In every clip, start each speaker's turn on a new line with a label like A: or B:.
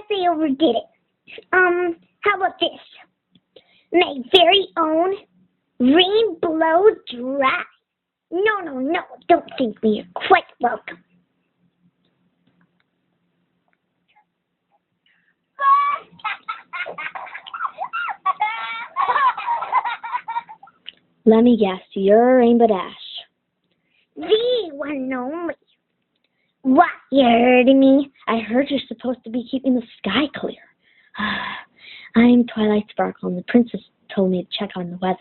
A: they overdid it. How about this? My very own Rainbow Dry. No, don't thank me. You're quite welcome.
B: Let me guess, you're Rainbow Dash.
A: The one and only. What, you heard me?
B: I heard you're supposed to be keeping the sky clear. I'm Twilight Sparkle, and the princess told me to check on the weather.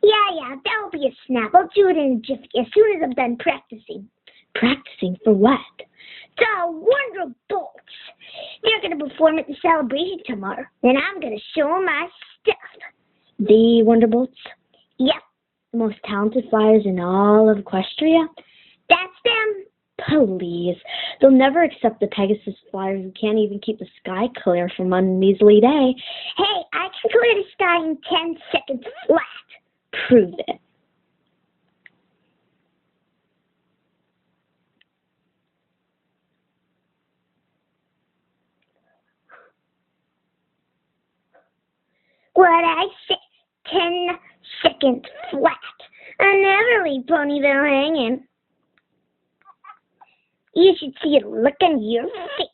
A: Yeah, that'll be a snap. I'll do it in a jiffy as soon as I'm done practicing.
B: Practicing for what?
A: The Wonderbolts. They're going to perform at the celebration tomorrow, and I'm going to show them my stuff.
B: The Wonderbolts?
A: Yep.
B: The most talented flyers in all of Equestria?
A: That's them.
B: Please. They'll never accept the Pegasus flyers who can't even keep the sky clear for one measly day.
A: Hey, I can clear the sky in 10 seconds flat.
B: Prove it.
A: What I say, 10 seconds flat. I never leave Ponyville hanging. You should see a look on your face.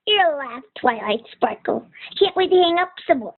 A: You'll laugh, Twilight Sparkle. Can't wait to hang up some more.